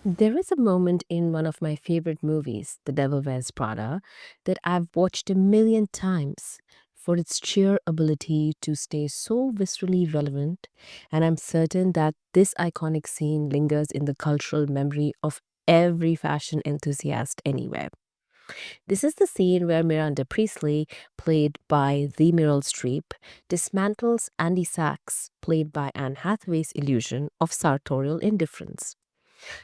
There is a moment in one of my favorite movies, The Devil Wears Prada, that I've watched a million times for its sheer ability to stay so viscerally relevant, and I'm certain that this iconic scene lingers in the cultural memory of every fashion enthusiast anywhere. This is the scene where Miranda Priestley, played by the Meryl Streep, dismantles Andy Sachs, played by Anne Hathaway's illusion of sartorial indifference.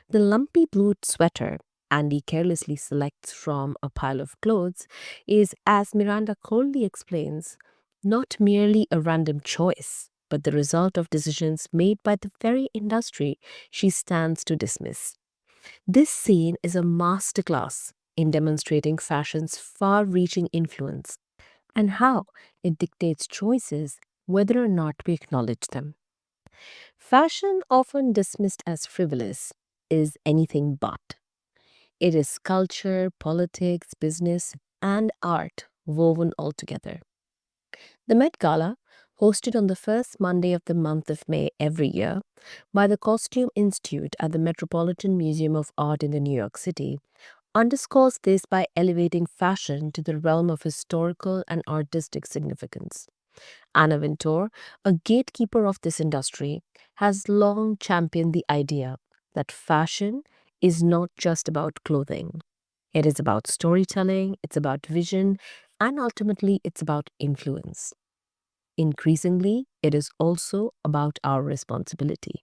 The lumpy blue sweater Andy carelessly selects from a pile of clothes is, as Miranda coldly explains, not merely a random choice, but the result of decisions made by the very industry she stands to dismiss. This scene is a masterclass in demonstrating fashion's far reaching influence and how it dictates choices whether or not we acknowledge them. Fashion, often dismissed as frivolous, is anything but. It is culture, politics, business, and art woven all together. The Met Gala, hosted on the first Monday of the month of May every year by the Costume Institute at the Metropolitan Museum of Art in the New York City, underscores this by elevating fashion to the realm of historical and artistic significance. Anna Wintour, a gatekeeper of this industry, has long championed the idea that fashion is not just about clothing. It is about storytelling, it's about vision, and ultimately it's about influence. Increasingly, it is also about our responsibility.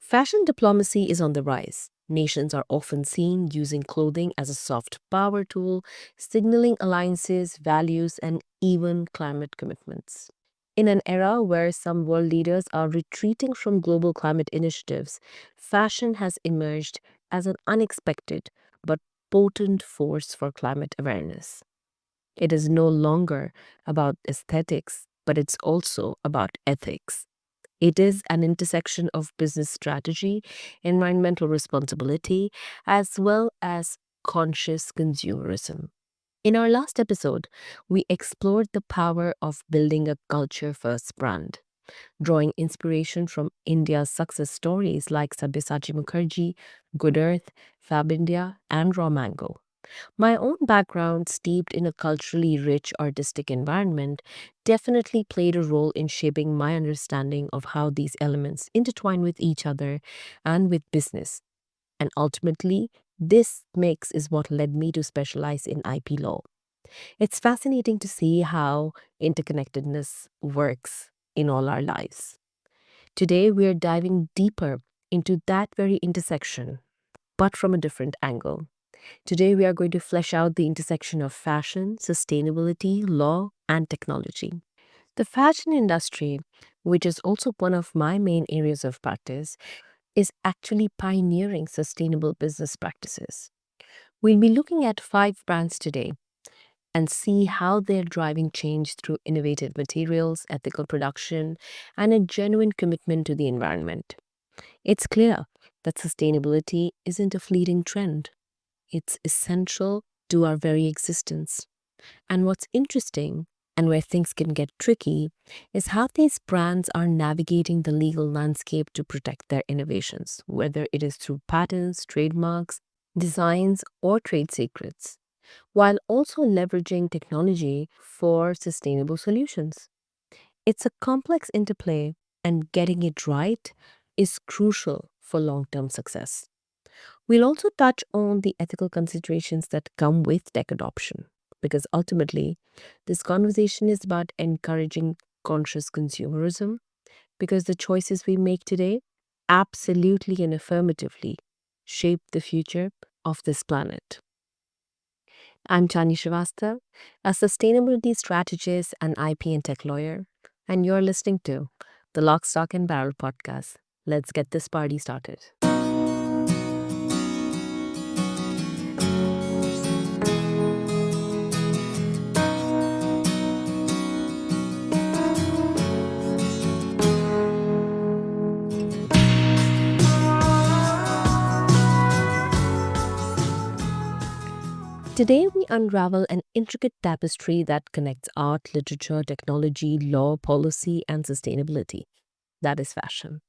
Fashion diplomacy is on the rise. Nations are often seen using clothing as a soft power tool, signaling alliances, values, and even climate commitments. In an era where some world leaders are retreating from global climate initiatives, fashion has emerged as an unexpected but potent force for climate awareness. It is no longer about aesthetics, but it's also about ethics. It is an intersection of business strategy, environmental responsibility, as well as conscious consumerism. In our last episode, we explored the power of building a culture first brand, drawing inspiration from India's success stories like Sabyasachi Mukherjee, Good Earth, Fab India, and Raw Mango. My own background, steeped in a culturally rich artistic environment, definitely played a role in shaping my understanding of how these elements intertwine with each other and with business. And ultimately, this mix is what led me to specialize in IP law. It's fascinating to see how interconnectedness works in all our lives. Today, we are diving deeper into that very intersection, but from a different angle. Today, we are going to flesh out the intersection of fashion, sustainability, law, and technology. The fashion industry, which is also one of my main areas of practice, is actually pioneering sustainable business practices. We'll be looking at five brands today and see how they're driving change through innovative materials, ethical production, and a genuine commitment to the environment. It's clear that sustainability isn't a fleeting trend. It's essential to our very existence. And what's interesting, and where things can get tricky, is how these brands are navigating the legal landscape to protect their innovations, whether it is through patents, trademarks, designs, or trade secrets, while also leveraging technology for sustainable solutions. It's a complex interplay, and getting it right is crucial for long term success. We'll also touch on the ethical considerations that come with tech adoption, because ultimately, this conversation is about encouraging conscious consumerism, because the choices we make today absolutely and affirmatively shape the future of this planet. I'm Chani Srivastava, a sustainability strategist and IP and tech lawyer, and you're listening to the Lock, Stock, and Barrel podcast. Let's get this party started. Today, we unravel an intricate tapestry that connects art, literature, technology, law, policy, and sustainability. That is fashion.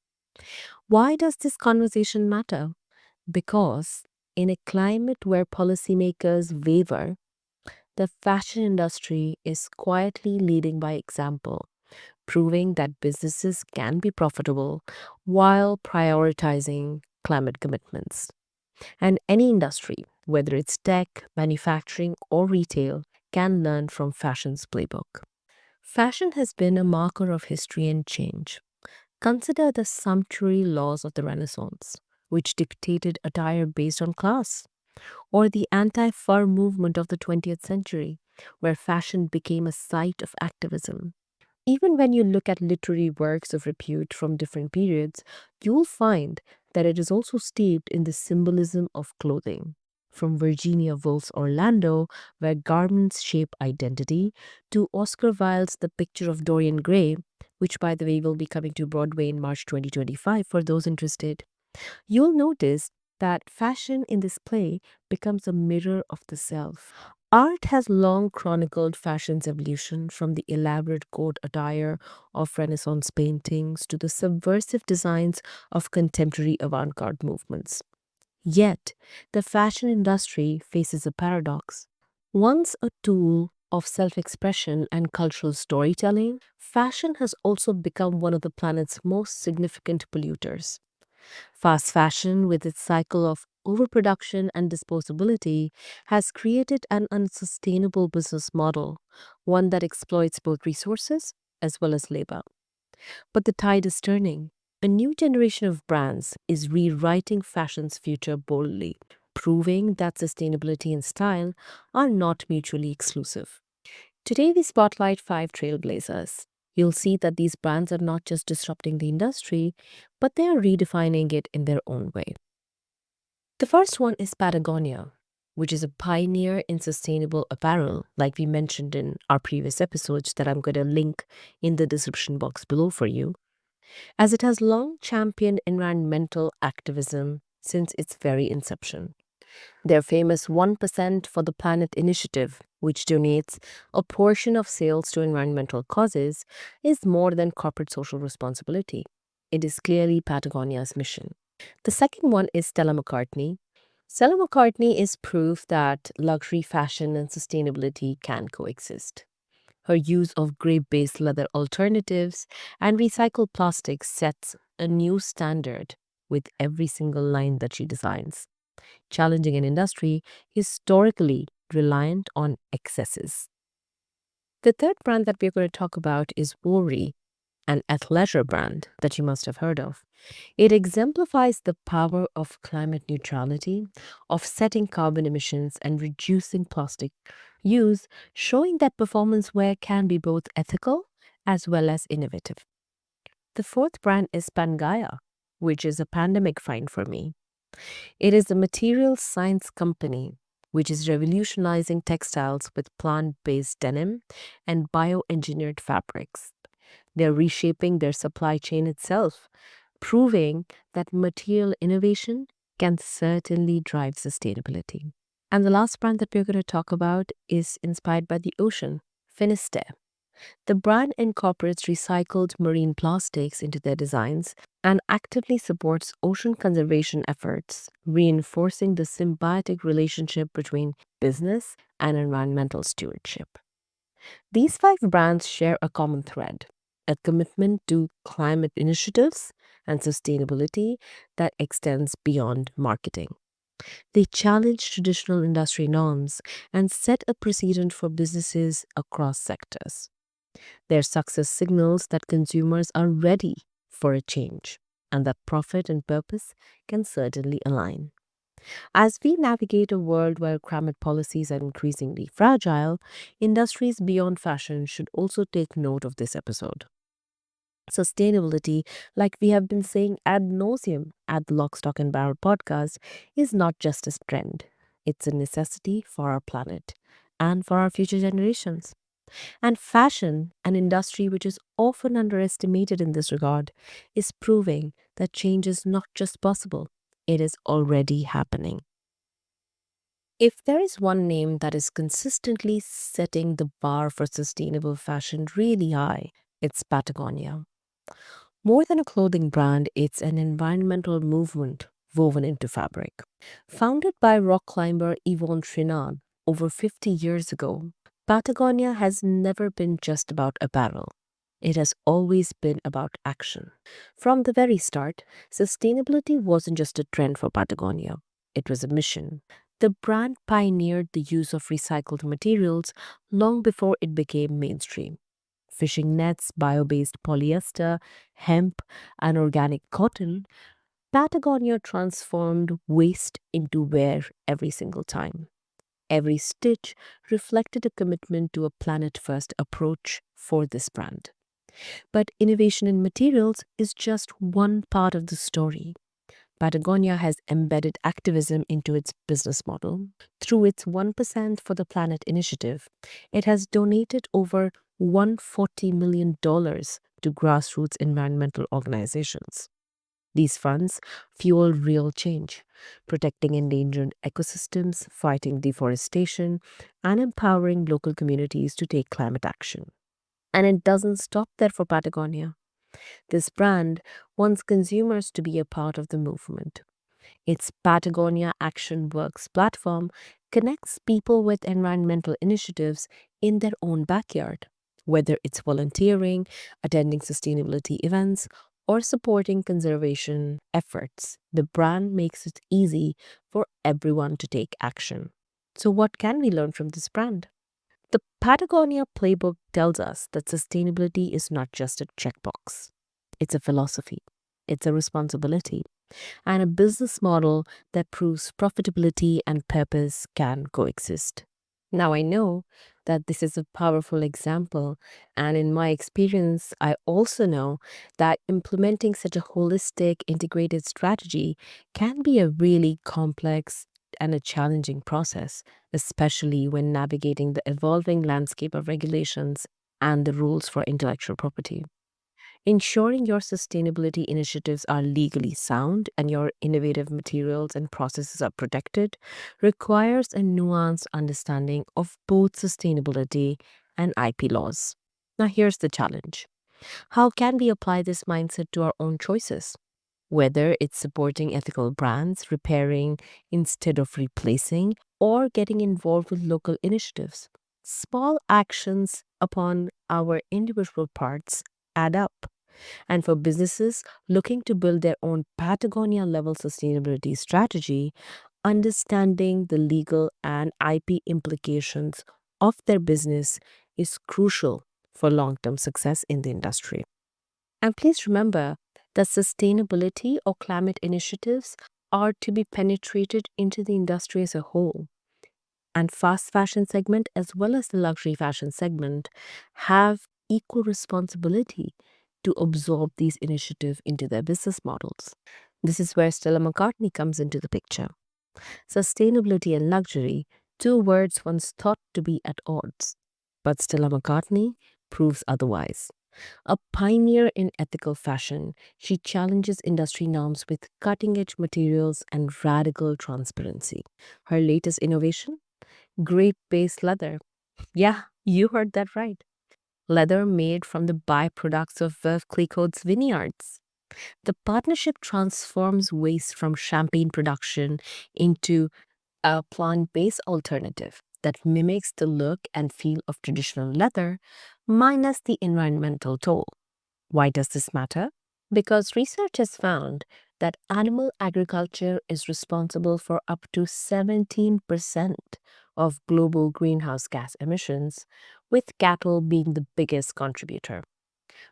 Why does this conversation matter? Because in a climate where policymakers waver, the fashion industry is quietly leading by example, proving that businesses can be profitable while prioritizing climate commitments. And any industry, whether it's tech, manufacturing, or retail, can learn from fashion's playbook. Fashion has been a marker of history and change. Consider the sumptuary laws of the Renaissance, which dictated attire based on class, or the anti fur movement of the 20th century, where fashion became a site of activism. Even when you look at literary works of repute from different periods, you'll find that it is also steeped in the symbolism of clothing. From Virginia Woolf's Orlando, where garments shape identity, to Oscar Wilde's The Picture of Dorian Gray, which, by the way, will be coming to Broadway in March 2025 for those interested. You'll notice that fashion in this play becomes a mirror of the self. Art has long chronicled fashion's evolution from the elaborate court attire of Renaissance paintings to the subversive designs of contemporary avant garde movements. Yet, the fashion industry faces a paradox. Once a tool of self expression and cultural storytelling, fashion has also become one of the planet's most significant polluters. Fast fashion, with its cycle of overproduction and disposability, has created an unsustainable business model, one that exploits both resources as well as labor. But the tide is turning. A new generation of brands is rewriting fashion's future boldly, proving that sustainability and style are not mutually exclusive. Today, we spotlight five trailblazers. You'll see that these brands are not just disrupting the industry, but they are redefining it in their own way. The first one is Patagonia, which is a pioneer in sustainable apparel, like we mentioned in our previous episodes, that I'm going to link in the description box below for you, as it has long championed environmental activism since its very inception. Their famous 1% for the Planet initiative, which donates a portion of sales to environmental causes, is more than corporate social responsibility. It is clearly Patagonia's mission. The second one is Stella McCartney. Stella McCartney is proof that luxury fashion and sustainability can coexist. Her use of grape based leather alternatives and recycled plastics sets a new standard with every single line that she designs, challenging an industry historically reliant on excesses. The third brand that we're going to talk about is Vuori, an athleisure brand that you must have heard of. It exemplifies the power of climate neutrality, offsetting carbon emissions, and reducing plastic use, showing that performance wear can be both ethical as well as innovative. The fourth brand is PANGAIA, which is a pandemic find for me. It is a materials science company which is revolutionizing textiles with plant based denim and bioengineered fabrics. They're reshaping their supply chain itself, proving that material innovation can certainly drive sustainability. And the last brand that we're going to talk about is inspired by the ocean, Finisterre. The brand incorporates recycled marine plastics into their designs and actively supports ocean conservation efforts, reinforcing the symbiotic relationship between business and environmental stewardship. These five brands share a common thread: a commitment to climate initiatives and sustainability that extends beyond marketing. They challenge traditional industry norms and set a precedent for businesses across sectors. Their success signals that consumers are ready for a change and that profit and purpose can certainly align. As we navigate a world where climate policies are increasingly fragile, industries beyond fashion should also take note of this episode. Sustainability, like we have been saying ad nauseum at the Lock, Stock, and Barrel podcast, is not just a trend. It's a necessity for our planet and for our future generations. And fashion, an industry which is often underestimated in this regard, is proving that change is not just possible, it is already happening. If there is one name that is consistently setting the bar for sustainable fashion really high, it's Patagonia. More than a clothing brand, it's an environmental movement woven into fabric. Founded by rock climber Yvon Chouinard over 50 years ago, Patagonia has never been just about apparel. It has always been about action. From the very start, sustainability wasn't just a trend for Patagonia, it was a mission. The brand pioneered the use of recycled materials long before it became mainstream. Fishing nets, bio based polyester, hemp, and organic cotton, Patagonia transformed waste into wear every single time. Every stitch reflected a commitment to a planet first approach for this brand. But innovation in materials is just one part of the story. Patagonia has embedded activism into its business model. Through its 1% for the Planet initiative, it has donated over $140 million to grassroots environmental organizations. These funds fuel real change, protecting endangered ecosystems, fighting deforestation, and empowering local communities to take climate action. And it doesn't stop there for Patagonia. This brand wants consumers to be a part of the movement. Its Patagonia Action Works platform connects people with environmental initiatives in their own backyard, whether it's volunteering, attending sustainability events, or supporting conservation efforts. The brand makes it easy for everyone to take action. So, what can we learn from this brand? The Patagonia playbook tells us that sustainability is not just a checkbox, it's a philosophy, it's a responsibility, and a business model that proves profitability and purpose can coexist. Now, I know that this is a powerful example, and in my experience, I also know that implementing such a holistic, integrated strategy can be a really complex and a challenging process, especially when navigating the evolving landscape of regulations and the rules for intellectual property. Ensuring your sustainability initiatives are legally sound and your innovative materials and processes are protected requires a nuanced understanding of both sustainability and IP laws. Now, here's the challenge. How can we apply this mindset to our own choices? Whether it's supporting ethical brands, repairing instead of replacing, or getting involved with local initiatives. Small actions upon our individual parts add up. And for businesses looking to build their own Patagonia level sustainability strategy, understanding the legal and IP implications of their business is crucial for long term success in the industry. And please remember that sustainability or climate initiatives are to be penetrated into the industry as a whole. And fast fashion segment as well as the luxury fashion segment have equal responsibility to absorb these initiatives into their business models. This is where Stella McCartney comes into the picture. Sustainability and luxury, two words once thought to be at odds. But Stella McCartney proves otherwise. A pioneer in ethical fashion, she challenges industry norms with cutting edge materials and radical transparency. Her latest innovation? Grape based leather. Yeah, you heard that right. Leather made from the byproducts of Veuve Clicquot's vineyards. The partnership transforms waste from champagne production into a plant based alternative that mimics the look and feel of traditional leather, minus the environmental toll. Why does this matter? Because research has found that animal agriculture is responsible for up to 17% of global greenhouse gas emissions, with cattle being the biggest contributor.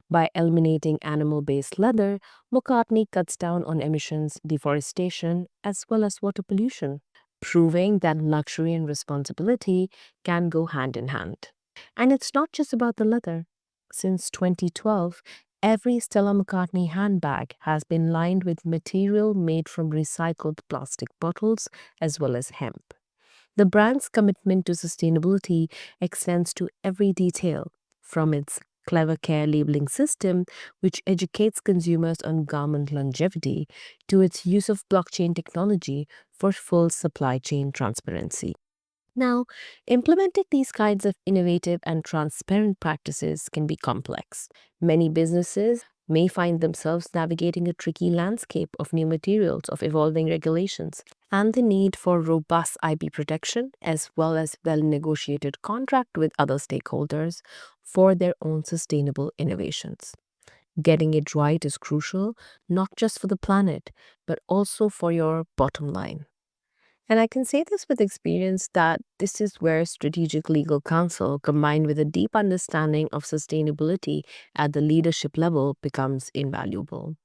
By eliminating animal based leather, McCartney cuts down on emissions, deforestation, as well as water pollution, proving that luxury and responsibility can go hand in hand. And it's not just about the leather. Since 2012, every Stella McCartney handbag has been lined with material made from recycled plastic bottles as well as hemp. The brand's commitment to sustainability extends to every detail, from its clever care labeling system, which educates consumers on garment longevity, to its use of blockchain technology for full supply chain transparency. Now, implementing these kinds of innovative and transparent practices can be complex. Many businesses may find themselves navigating a tricky landscape of new materials, of evolving regulations, and the need for robust IP protection as well as well negotiated contract with other stakeholders for their own sustainable innovations. Getting it right is crucial, not just for the planet, but also for your bottom line. And I can say this with experience that this is where strategic legal counsel combined with a deep understanding of sustainability at the leadership level becomes invaluable.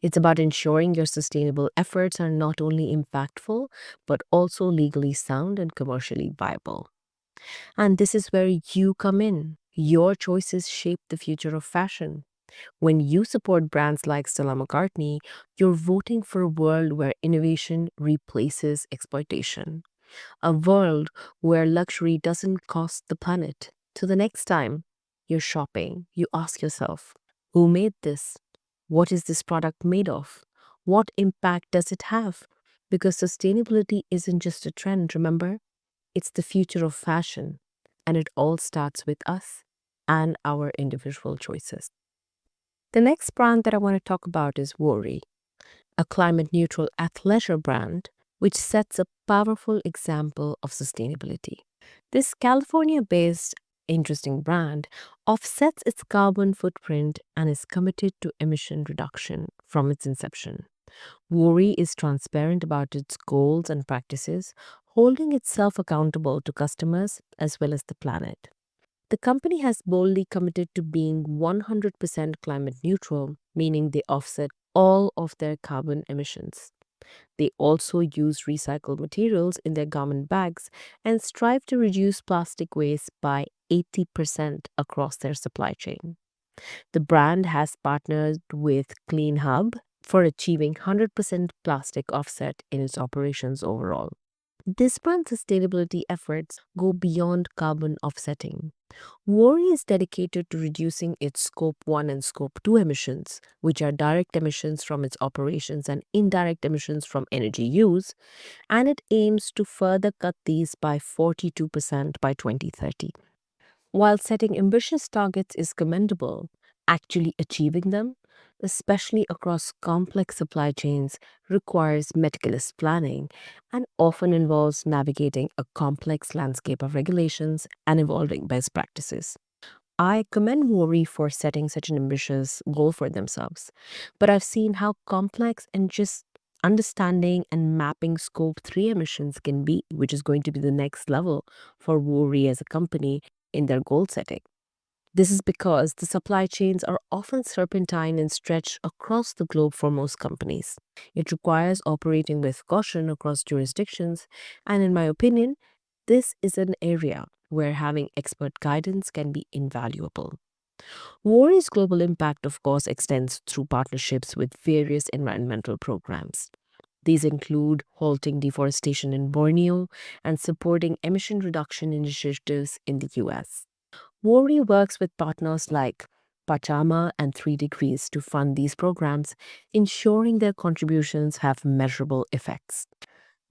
It's about ensuring your sustainable efforts are not only impactful, but also legally sound and commercially viable. And this is where you come in. Your choices shape the future of fashion. When you support brands like Stella McCartney, you're voting for a world where innovation replaces exploitation, a world where luxury doesn't cost the planet. So the next time you're shopping, you ask yourself, who made this? What is this product made of? What impact does it have? Because sustainability isn't just a trend, remember? It's the future of fashion, and it all starts with us and our individual choices. The next brand that I want to talk about is Vuori, a climate neutral athleisure brand which sets a powerful example of sustainability. This California based interesting brand offsets its carbon footprint and is committed to emission reduction from its inception. Vuori is transparent about its goals and practices, holding itself accountable to customers as well as the planet. The company has boldly committed to being 100% climate neutral, meaning they offset all of their carbon emissions. They also use recycled materials in their garment bags and strive to reduce plastic waste by 80% across their supply chain. The brand has partnered with Clean Hub for achieving 100% plastic offset in its operations overall. This brand's sustainability efforts go beyond carbon offsetting. Worry is dedicated to reducing its Scope 1 and Scope 2 emissions, which are direct emissions from its operations and indirect emissions from energy use, and it aims to further cut these by 42% by 2030. While setting ambitious targets is commendable, actually achieving them, especially across complex supply chains, requires meticulous planning and often involves navigating a complex landscape of regulations and evolving best practices. I commend Worry for setting such an ambitious goal for themselves, but I've seen how complex and just understanding and mapping scope 3 emissions can be, which is going to be the next level for Worry as a company in their goal setting. This is because the supply chains are often serpentine and stretch across the globe for most companies. It requires operating with caution across jurisdictions, and in my opinion, this is an area where having expert guidance can be invaluable. Warri's global impact, of course, extends through partnerships with various environmental programs. These include halting deforestation in Borneo and supporting emission reduction initiatives in the US. Worry works with partners like Pachama and 3 Degrees to fund these programs, ensuring their contributions have measurable effects.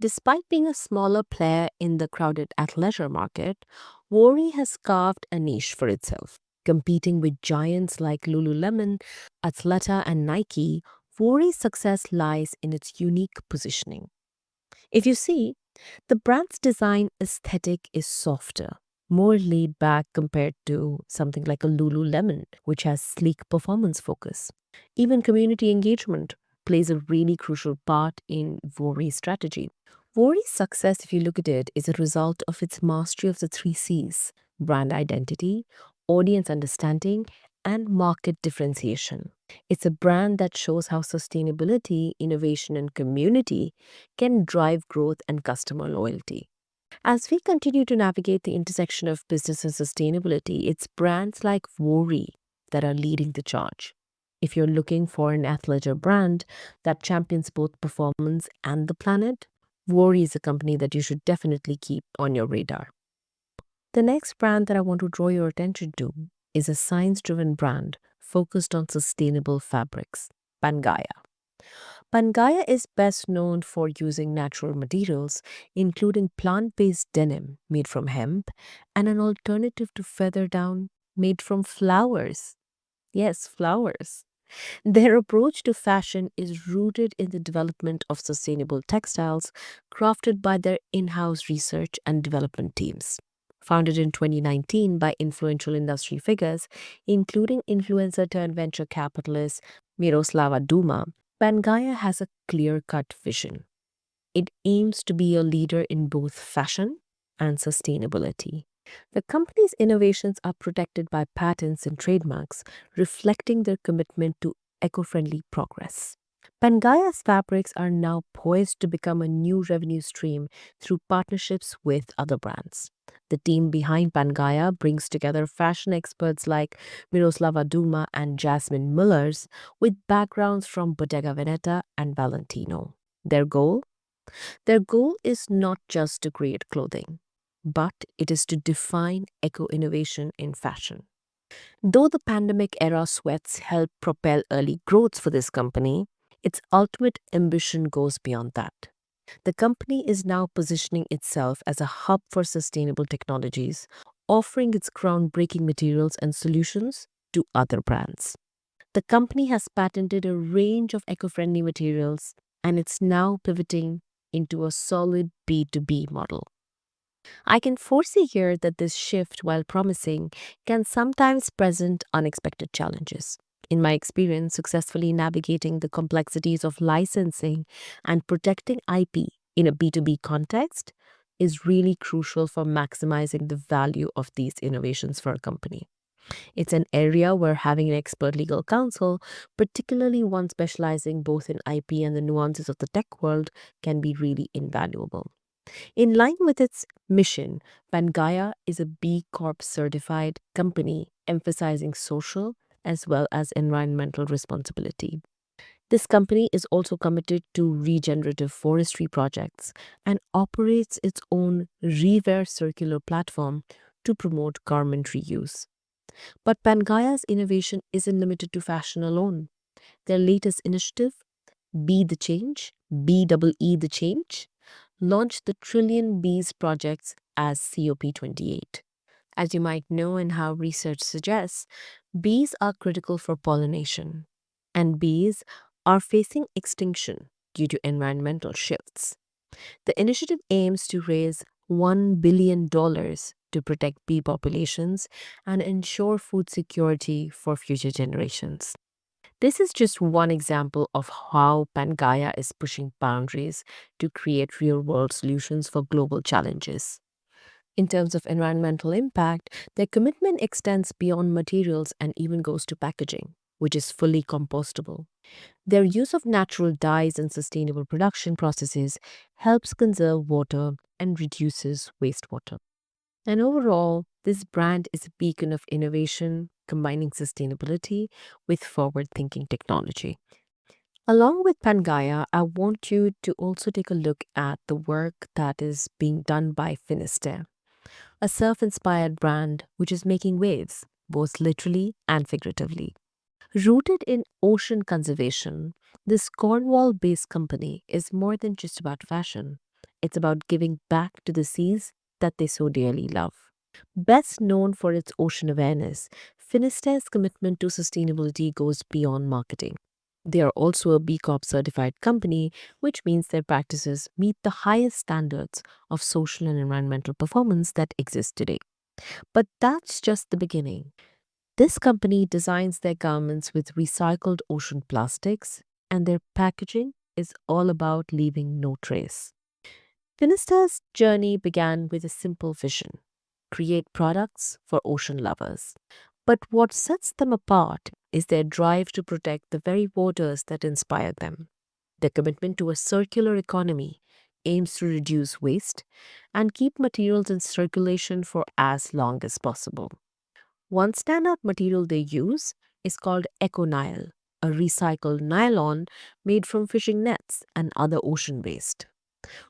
Despite being a smaller player in the crowded athleisure market, Worry has carved a niche for itself. Competing with giants like Lululemon, Athleta, and Nike, Worry's success lies in its unique positioning. If you see, the brand's design aesthetic is softer, more laid back compared to something like a Lululemon, which has sleek performance focus. Even community engagement plays a really crucial part in Worry's strategy. Worry's success, if you look at it, is a result of its mastery of the three C's: brand identity, audience understanding, and market differentiation. It's a brand that shows how sustainability, innovation, and community can drive growth and customer loyalty. As we continue to navigate the intersection of business and sustainability, it's brands like Vuori that are leading the charge. If you're looking for an athleisure brand that champions both performance and the planet, Vuori is a company that you should definitely keep on your radar. The next brand that I want to draw your attention to is a science driven brand focused on sustainable fabrics, PANGAIA. PANGAIA is best known for using natural materials, including plant based denim made from hemp and an alternative to feather down made from flowers. Yes, flowers. Their approach to fashion is rooted in the development of sustainable textiles crafted by their in house research and development teams. Founded in 2019 by influential industry figures, including influencer turned venture capitalist Miroslava Duma, PANGAIA has a clear cut vision. It aims to be a leader in both fashion and sustainability. The company's innovations are protected by patents and trademarks, reflecting their commitment to eco friendly progress. Pangaia's fabrics are now poised to become a new revenue stream through partnerships with other brands. The team behind Pangaia brings together fashion experts like Miroslava Duma and Jasmine Millers with backgrounds from Bottega Veneta and Valentino. Their goal? Their goal is not just to create clothing, but it is to define eco innovation in fashion. Though the pandemic era sweats helped propel early growth for this company, its ultimate ambition goes beyond that. The company is now positioning itself as a hub for sustainable technologies, offering its groundbreaking materials and solutions to other brands. The company has patented a range of eco friendly materials and it's now pivoting into a solid B2B model. I can foresee here that this shift, while promising, can sometimes present unexpected challenges. In my experience, successfully navigating the complexities of licensing and protecting IP in a B2B context is really crucial for maximizing the value of these innovations for a company. It's an area where having an expert legal counsel, particularly one specializing both in IP and the nuances of the tech world, can be really invaluable. In line with its mission, PANGAIA is a B Corp certified company emphasizing social as well as environmental responsibility. This company is also committed to regenerative forestry projects and operates its own Rewear circular platform to promote garment reuse. But Pangaia's innovation isn't limited to fashion alone. Their latest initiative, Be the Change, BEE the Change, launched the Trillion Bees projects as COP28. As you might know and how research suggests, bees are critical for pollination, and bees are facing extinction due to environmental shifts. The initiative aims to raise $1 billion to protect bee populations and ensure food security for future generations. This is just one example of how Pangaea is pushing boundaries to create real world solutions for global challenges. In terms of environmental impact, their commitment extends beyond materials and even goes to packaging, which is fully compostable. Their use of natural dyes and sustainable production processes helps conserve water and reduces wastewater. And overall, this brand is a beacon of innovation, combining sustainability with forward thinking technology. Along with Pangaea, I want you to also take a look at the work that is being done by Finisterre, a surf inspired brand which is making waves, both literally and figuratively. Rooted in ocean conservation, this Cornwall based company is more than just about fashion. It's about giving back to the seas that they so dearly love. Best known for its ocean awareness, Finisterre's commitment to sustainability goes beyond marketing. They are also a B Corp certified company, which means their practices meet the highest standards of social and environmental performance that exist today. But that's just the beginning. This company designs their garments with recycled ocean plastics, and their packaging is all about leaving no trace. Finisterre's journey began with a simple vision: create products for ocean lovers. But what sets them apart is their drive to protect the very waters that inspire them. Their commitment to a circular economy aims to reduce waste and keep materials in circulation for as long as possible. One standout material they use is called EcoNile, a recycled nylon made from fishing nets and other ocean waste.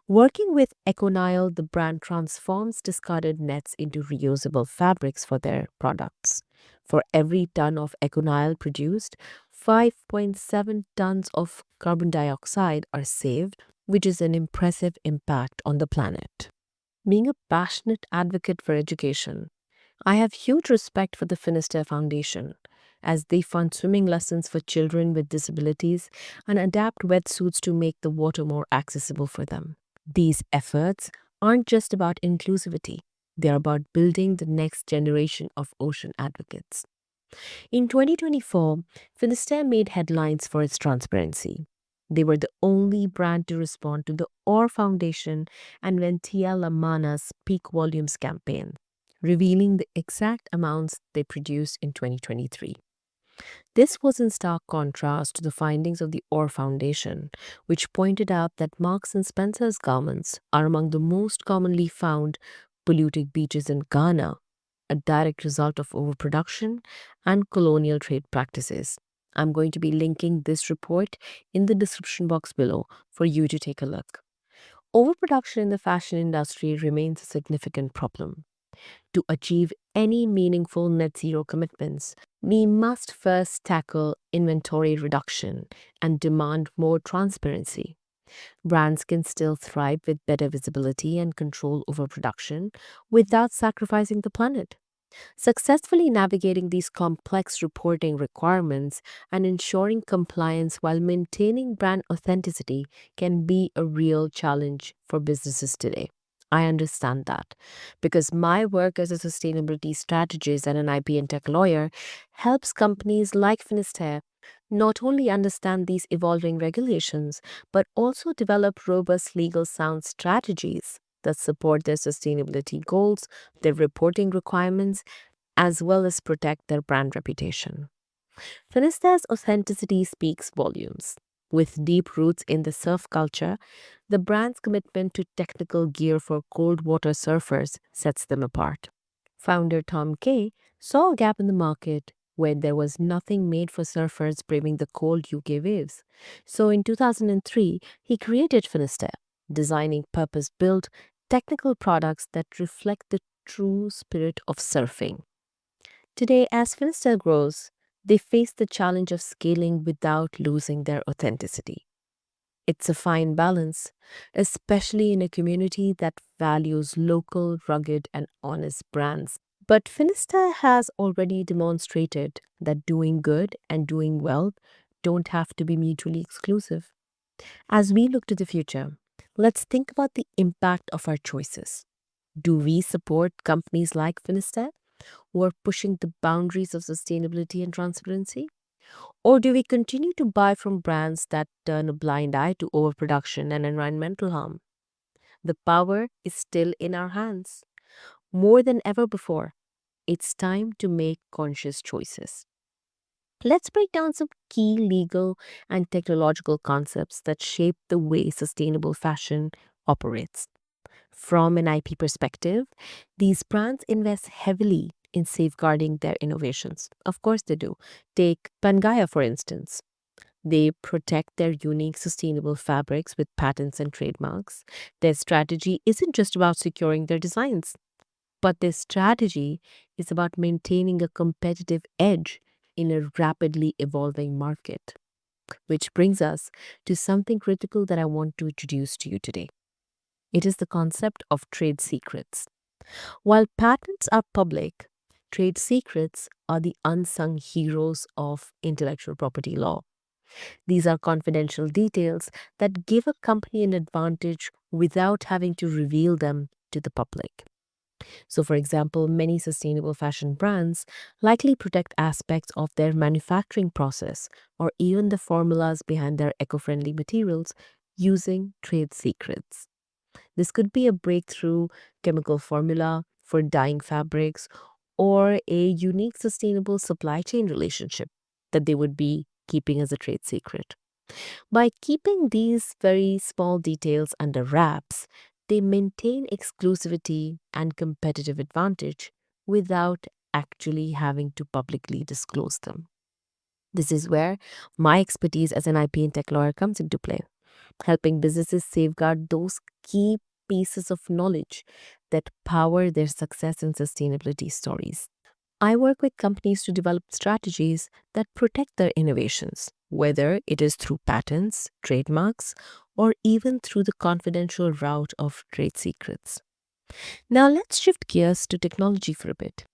Working with EcoNile, the brand transforms discarded nets into reusable fabrics for their products. For every ton of EcoNile produced, 5.7 tons of carbon dioxide are saved, which is an impressive impact on the planet. Being a passionate advocate for education, I have huge respect for the Finisterre Foundation, as they fund swimming lessons for children with disabilities and adapt wetsuits to make the water more accessible for them. These efforts aren't just about inclusivity, they're about building the next generation of ocean advocates. In 2024, Finisterre made headlines for its transparency. They were the only brand to respond to the OR Foundation and Ventia Lamana's peak volumes campaign, revealing the exact amounts they produced in 2023. This was in stark contrast to the findings of the OR Foundation, which pointed out that Marks and Spencer's garments are among the most commonly found polluted beaches in Ghana, a direct result of overproduction and colonial trade practices. I'm going to be linking this report in the description box below for you to take a look. Overproduction in the fashion industry remains a significant problem. To achieve any meaningful net zero commitments, we must first tackle inventory reduction and demand more transparency. Brands can still thrive with better visibility and control over production without sacrificing the planet. Successfully navigating these complex reporting requirements and ensuring compliance while maintaining brand authenticity can be a real challenge for businesses today. I understand that because my work as a sustainability strategist and an IP and tech lawyer helps companies like Finisterre not only understand these evolving regulations, but also develop robust legal sound strategies that support their sustainability goals, their reporting requirements, as well as protect their brand reputation. Finisterre's authenticity speaks volumes. With deep roots in the surf culture, the brand's commitment to technical gear for cold water surfers sets them apart. Founder Tom Kay saw a gap in the market where there was nothing made for surfers braving the cold UK waves. So in 2003, he created Finisterre, designing purpose built technical products that reflect the true spirit of surfing. Today, as Finisterre grows, they face the challenge of scaling without losing their authenticity. It's a fine balance, especially in a community that values local, rugged, and honest brands. But Finisterre has already demonstrated that doing good and doing well don't have to be mutually exclusive. As we look to the future, let's think about the impact of our choices. Do we support companies like Finisterre who are pushing the boundaries of sustainability and transparency? Or do we continue to buy from brands that turn a blind eye to overproduction and environmental harm? The power is still in our hands. More than ever before, it's time to make conscious choices. Let's break down some key legal and technological concepts that shape the way sustainable fashion operates. From an IP perspective, these brands invest heavily in safeguarding their innovations. Of course, they do. Take PANGAIA, for instance. They protect their unique sustainable fabrics with patents and trademarks. Their strategy isn't just about securing their designs, but their strategy is about maintaining a competitive edge in a rapidly evolving market. Which brings us to something critical that I want to introduce to you today. It is the concept of trade secrets. While patents are public, trade secrets are the unsung heroes of intellectual property law. These are confidential details that give a company an advantage without having to reveal them to the public. So, for example, many sustainable fashion brands likely protect aspects of their manufacturing process or even the formulas behind their eco friendly materials using trade secrets. This could be a breakthrough chemical formula for dyeing fabrics or a unique sustainable supply chain relationship that they would be keeping as a trade secret. By keeping these very small details under wraps, they maintain exclusivity and competitive advantage without actually having to publicly disclose them. This is where my expertise as an IP and tech lawyer comes into play, helping businesses safeguard those key pieces of knowledge that power their success and sustainability stories. I work with companies to develop strategies that protect their innovations, whether it is through patents, trademarks, or even through the confidential route of trade secrets. Now let's shift gears to technology for a bit.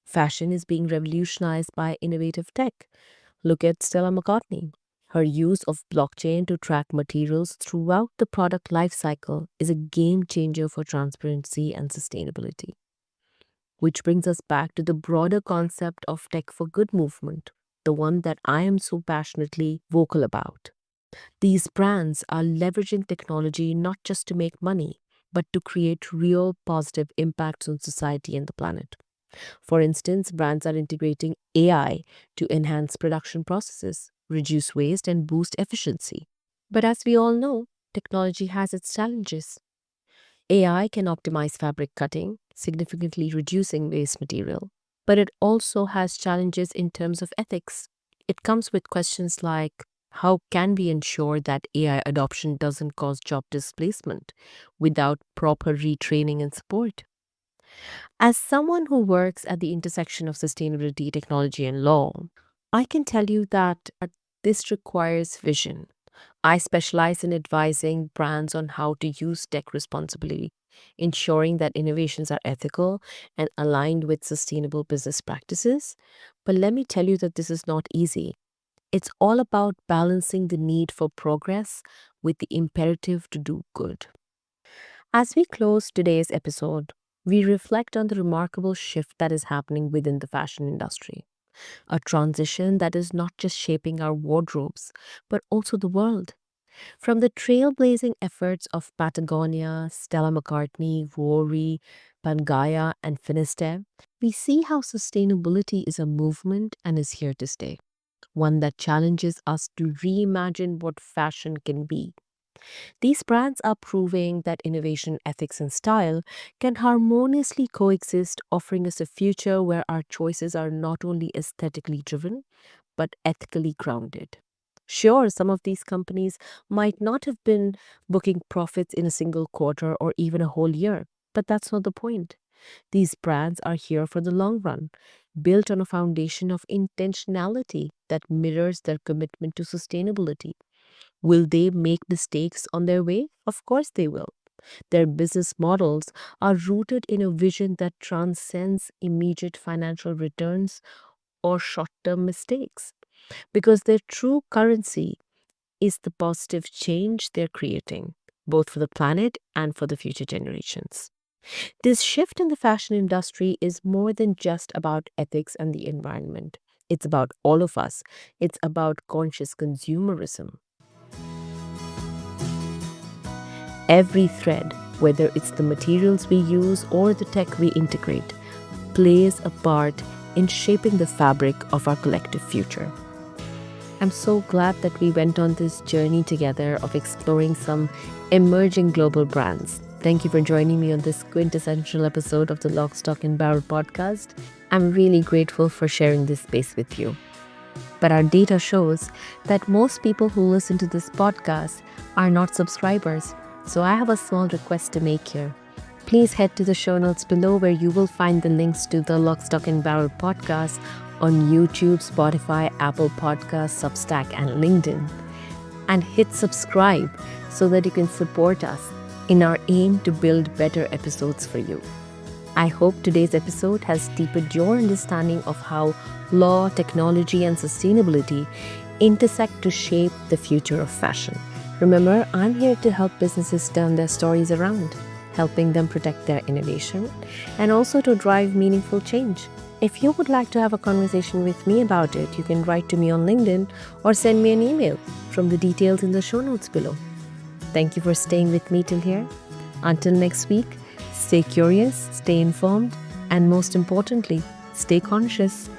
Fashion is being revolutionized by innovative tech. Look at Stella McCartney. Her use of blockchain to track materials throughout the product lifecycle is a game changer for transparency and sustainability. Which brings us back to the broader concept of tech for good movement, the one that I am so passionately vocal about. These brands are leveraging technology not just to make money, but to create real positive impacts on society and the planet. For instance, brands are integrating AI to enhance production processes, reduce waste, and boost efficiency. But as we all know, technology has its challenges. AI can optimize fabric cutting, significantly reducing waste material. But it also has challenges in terms of ethics. It comes with questions like how can we ensure that AI adoption doesn't cause job displacement without proper retraining and support? As someone who works at the intersection of sustainability, technology, and law, I can tell you that this requires vision. I specialize in advising brands on how to use tech responsibly, ensuring that innovations are ethical and aligned with sustainable business practices. But let me tell you that this is not easy. It's all about balancing the need for progress with the imperative to do good. As we close today's episode, we reflect on the remarkable shift that is happening within the fashion industry, a transition that is not just shaping our wardrobes, but also the world. From the trailblazing efforts of Patagonia, Stella McCartney, Vuori, PANGAIA, and Finisterre, we see how sustainability is a movement and is here to stay, one that challenges us to reimagine what fashion can be. These brands are proving that innovation, ethics, and style can harmoniously coexist, offering us a future where our choices are not only aesthetically driven, but ethically grounded. Sure, some of these companies might not have been booking profits in a single quarter or even a whole year, but that's not the point. These brands are here for the long run, built on a foundation of intentionality that mirrors their commitment to sustainability. Will they make mistakes on their way? Of course they will. Their business models are rooted in a vision that transcends immediate financial returns or short term mistakes because their true currency is the positive change they're creating, both for the planet and for the future generations. This shift in the fashion industry is more than just about ethics and the environment. It's about all of us. It's about conscious consumerism. Every thread, whether it's the materials we use or the tech we integrate, plays a part in shaping the fabric of our collective future. I'm so glad that we went on this journey together of exploring some emerging global brands. Thank you for joining me on this quintessential episode of the Lock, Stock, and Barrel podcast. I'm really grateful for sharing this space with you. But our data shows that most people who listen to this podcast are not subscribers. So I have a small request to make here. Please head to the show notes below where you will find the links to the Lock, Stock, and Barrel podcast on YouTube, Spotify, Apple Podcasts, Substack, and LinkedIn. And hit subscribe so that you can support us in our aim to build better episodes for you. I hope today's episode has deepened your understanding of how law, technology, and sustainability intersect to shape the future of fashion. Remember, I'm here to help businesses turn their stories around, helping them protect their innovation and also to drive meaningful change. If you would like to have a conversation with me about it, you can write to me on LinkedIn or send me an email from the details in the show notes below. Thank you for staying with me till here. Until next week, stay curious, stay informed, and most importantly, stay conscious.